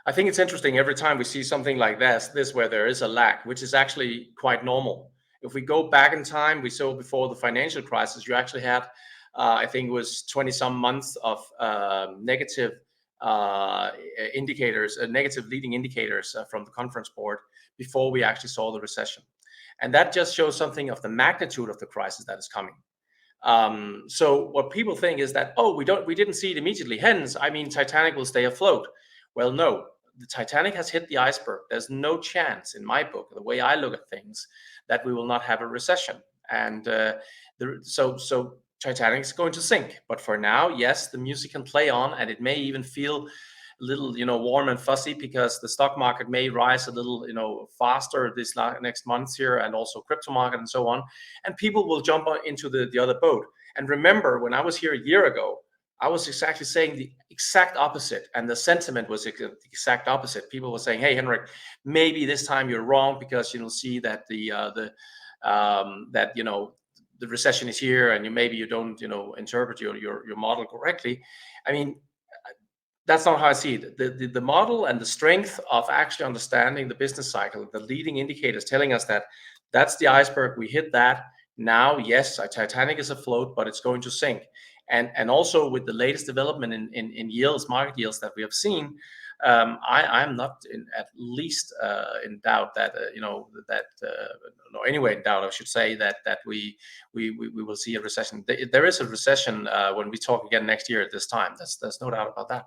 I think it's interesting every time we see something like this where there is a lag, which is actually quite normal. If we go back in time, we saw before the financial crisis, you actually had, I think it was 20 some months of negative indicators, negative leading indicators from the conference board before we actually saw the recession. And that just shows something of the magnitude of the crisis that is coming. So what people think is that, oh, we didn't see it immediately. Hence, I mean, Titanic will stay afloat. Well, no, the Titanic has hit the iceberg. There's no chance, in my book, the way I look at things, that we will not have a recession. And so Titanic is going to sink. But for now, yes, the music can play on, and it may even feel a little, warm and fuzzy because the stock market may rise a little, faster this next month here, and also crypto market and so on. And people will jump into the other boat. And remember, when I was here a year ago, I was exactly saying the exact opposite, and the sentiment was the exact opposite. People were saying, "Hey, Henrik, maybe this time you're wrong because you'll see that the recession is here, and maybe you don't interpret your model correctly." I mean, that's not how I see it. The model and the strength of actually understanding the business cycle, the leading indicators telling us that that's the iceberg. We hit that. Now, yes, Titanic is afloat, but it's going to sink. And also with the latest development in yields, market yields that we have seen, I'm not at least in doubt that no, anyway, in doubt, I should say that we will see a recession. There is a recession when we talk again next year at this time. There's no doubt about that.